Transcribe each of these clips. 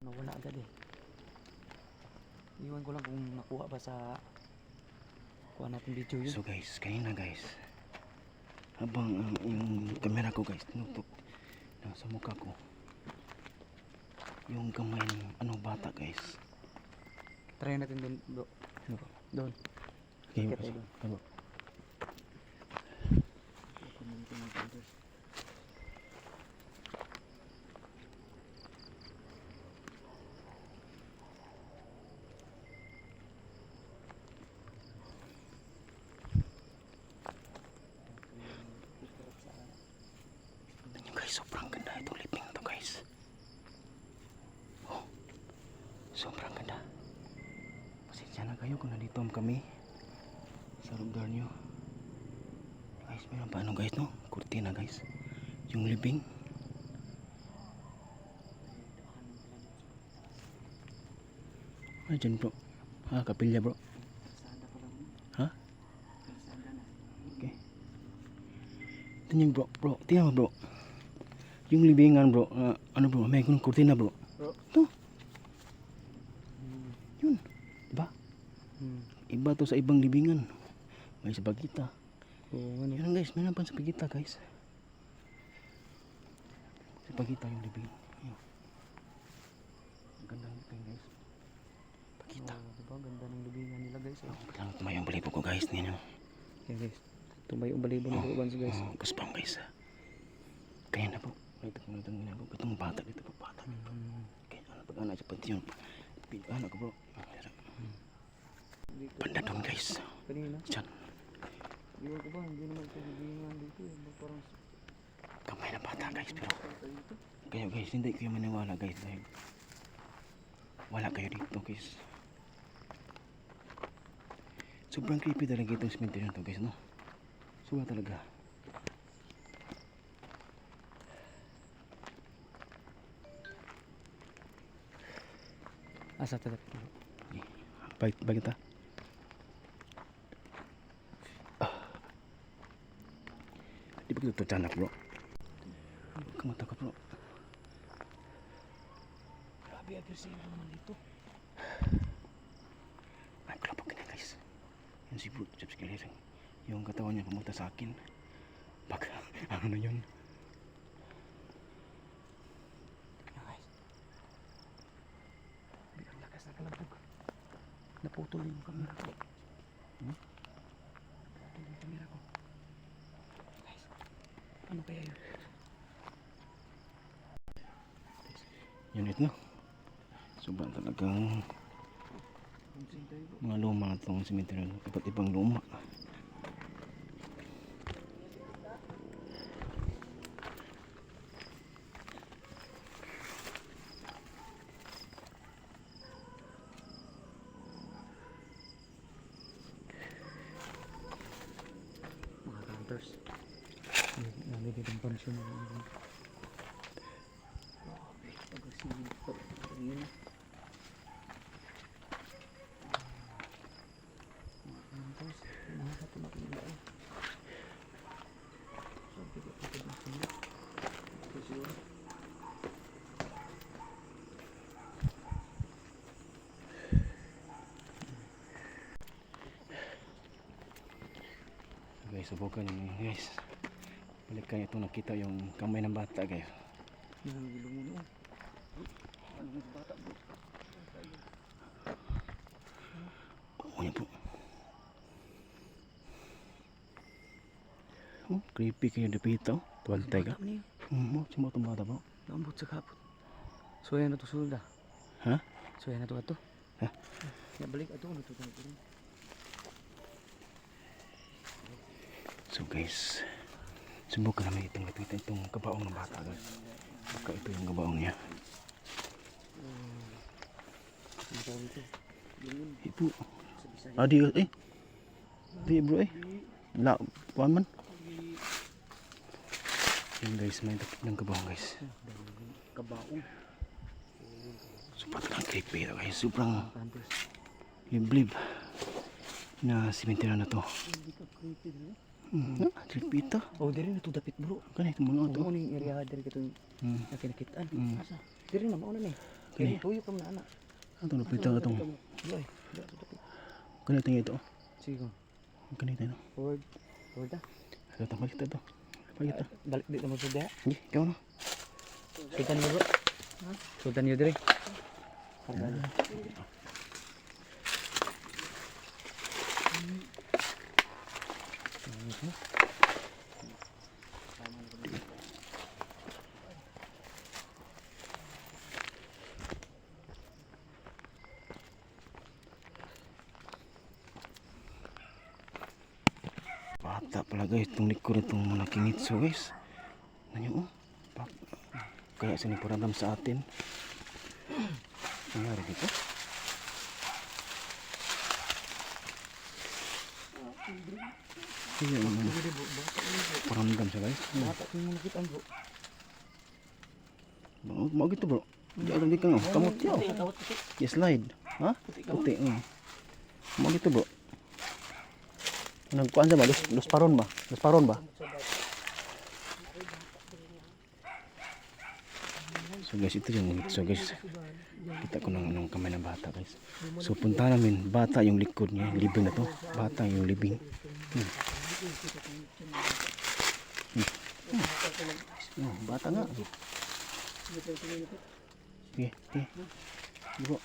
Nawala agad eh. Iwan ko lang kung nakuha ba sa kuha natin video yun. So guys, kanina guys, habang yung camera ko guys tinutok nasa mukha ko yung kamay ng bata guys. Try natin doon bro. Ano ba? Doon. Okay, Kita tayo doon. ano? Guys, sobrang ganda itong living to guys. Oh, sobrang ganda. Pasensya na kayo kung nandito kami sa lugar nyo. Guys, meron pa ano guys no? Kurtina guys. Yung living. Ano dyan bro? Kapilya bro. Ha? Okay. Tingnan bro, tingnan mo bro. Yung libingan bro, ano bro, may kurtina bro. Ito. Yun, diba? Iba to sa ibang libingan. May sa Bagita. Ano? Yun guys, meron pa sa Bagita guys. Sa Bagita yung libing. Yun. Ang ganda ng libing guys. Bagita. Diba? Ganda ng libingan nila guys. Kailangan tumayo ang balibo ko guys. Tingnan nyo. Okay guys. Tumayo ang balibo ng buwan guys. Guspang guys. Kaya na po. May itong ginagawa. Itong bata dito po. Bata dito. Kaya ano pag-anak siya pati yun. Anak ko bro. Banda doon guys. Kanina? Diyan. Iwan ko ba? Hindi naman ito libingan dito. Parang Kamay na bata guys. Pero kaya guys, hindi kayo maniwala guys. Dahil wala kayo dito guys. Sobrang creepy talaga itong cemetery na to guys no. Suga talaga. asa tatap. Baik kita. Di begitu tercanak bro. Kemata ka bro. Grabe agresibo naman dito. Ay kelapa kena guys. Yan si bro sa sekeliling. Yung katawan niya pumunta sa akin. Baka ano na yun. Naputol yung camera ko. Naputol yung camera ko. Guys, ano kaya yun? Yun ito no. Sobrang talagang mga luma itong cemetery. Iba't ibang luma. Nalagay ng pansyon agresibo pa rin mga hunters mga katulad nila sabi ko ito na sila kasi guys, subukan nyo guys. Balikan itong nakita yung kamay ng bata guys. nahilo mo no. Ano yung bata bro? Oo yan po. Oh, creepy kayo dipito. Tuwantay ka. Sino itong bata po? Naambot sa kapot. So yan na to sulda. Ha? So yan na to ato. Ha? Ya balik ato ano to ito. So guys, subukan namin itong lapitan itong kabaong ng bata guys. Baka ito yung kabaong niya. Ibu. Adi di bro la kuan man. Yan guys, may takip ng kabaong guys. Kabaong. Sobrang creepy ito guys. Sobrang liblib na cemetery na to. Creepy ito. Oh, diri na to dapit bro. Kanito mga ito. Ano ning area diri katong nakinakitaan. Asa? Diri na mao na ni. Kani. Tuyo ka na anak. Ato na pita atong. Loy. Kanita nga ito. Sige. Kanita no. Forward. Forward ta. Ato ta palit to. Palit ta. Balik dito mo sa diha. Sige, ikaw na. Sultan niyo bro. Sultan niyo dire. Bata pala guys, itong likod itong malaking itso guys. Nanyo oh. Kaya siniparamdam sa atin. Nangyari dito? Sige, paramdam siya guys. Bata ko mo nakita bro. Mau gitu bro. Di alam di kang kamot yaw. Ya slide. Ha? Puti. Mau gitu bro. Nagkuan sa ba? Los paron ba? Los paron ba? So guys, ito yung so guys. Kita ko ng kamay ng bata guys. So punta namin, bata yung likod niya, yung libing na to. Bata yung libing. Oh, bata nga. Sige. Bro.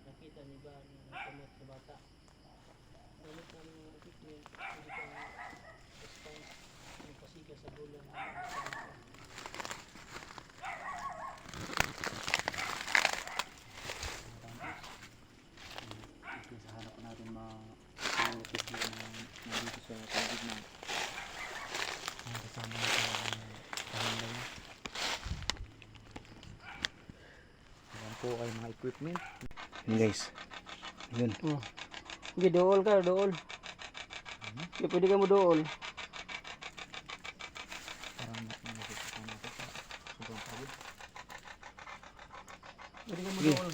Nakita ni ba na kamot sa bata. Gamit namin yung equipment, hindi ka response, yung pasiga sa bulan. Sa harap natin ma-focus na nandito sa tagid na kasama natin ang kahanday. Ayan po ay mga equipment. Ini guys. Yun. Sige, dool ka, dool. Sige, pwede ka mo dool. Parang nakikita natin sa sobrang pagod. Pwede ka mo Sige. dool.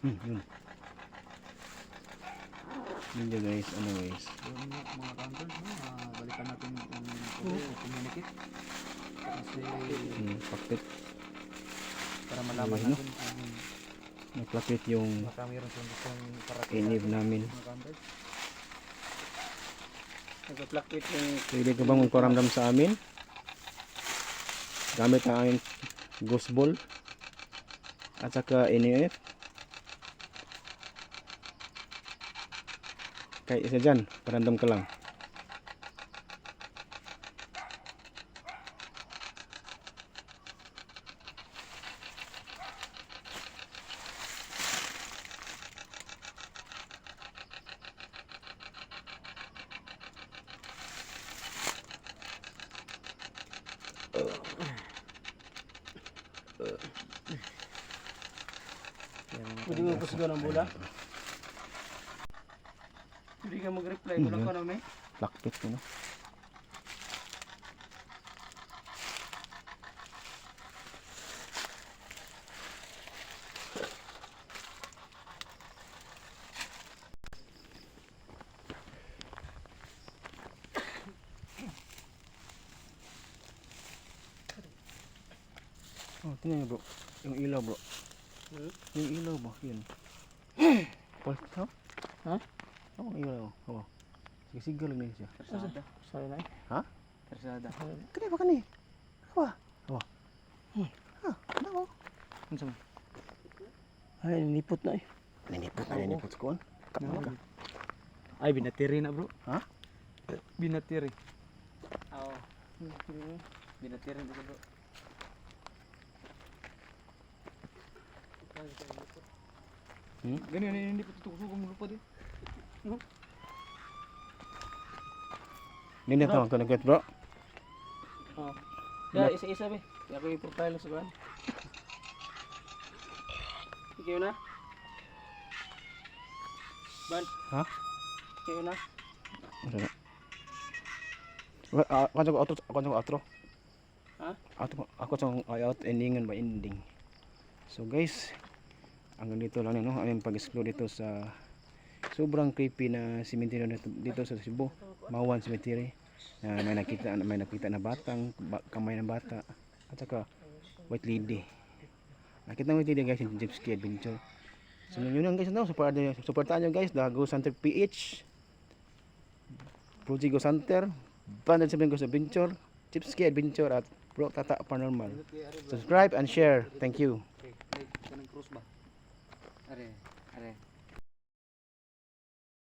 Yun. Yun yun guys, ano guys. Yun mga counters, balikan natin yung communicate. Kasi Pakit. para malaman Ayun, no? natin kung Naklapit yung baka mayroon kung gustong parating inib namin. mga counters. Nagpa-plakit yung Pwede ka bang magparamdam sa amin? Gamit ang aming ghost ball at saka NEF. Kahit isa dyan, paramdam ka lang. Pwede mo pusigaw ng bola? Pwede ka mag-reply, wala ka na may? Lakpit ko na. Oh, tingnan niyo bro. Yung ilaw bro. Yung ilaw ba? Yun. Pulse ha? Ha? Ang ilaw. Oh. Sige, sige lang din siya. Tersada. Sorry na eh. Ha? Tersada. Kani ba kani? Apa? Apa? Ha? Ano mo? Ano sa Ay, nilipot na eh. Ninipot na ninipot sa kuwan. Kapag ka. Ay, binatiri na bro. Ha? Binatiri. Oo. Binatiri na bro. Ganyan, hindi pa tutusok ang lupa din. Hindi na to, connect bro. Oo. Ya, isa-isa be. Kaya ako yung profile sa kuan. Ikaw na? Ban, Ha? ikaw na? Ano na? Ako sa outro. Ha? Ako sa out endingan ba ending. So guys, hanggang dito lang no, aming pag-explore dito sa sobrang creepy na cemetery dito sa Cebu, Mawan Cemetery. Na may nakita na batang kamay ng bata at saka white lady. Nakita mo white lady guys yung Jeep Ski Adventure. So yun lang guys, no, supportahan nyo guys, the Ghost Hunter PH, Project Ghost Hunter, Banded 7 Ghost Adventure, Jeep Ski Adventure at Bro Tata Paranormal. Subscribe and share. Thank you. Kanang cross ba? Are.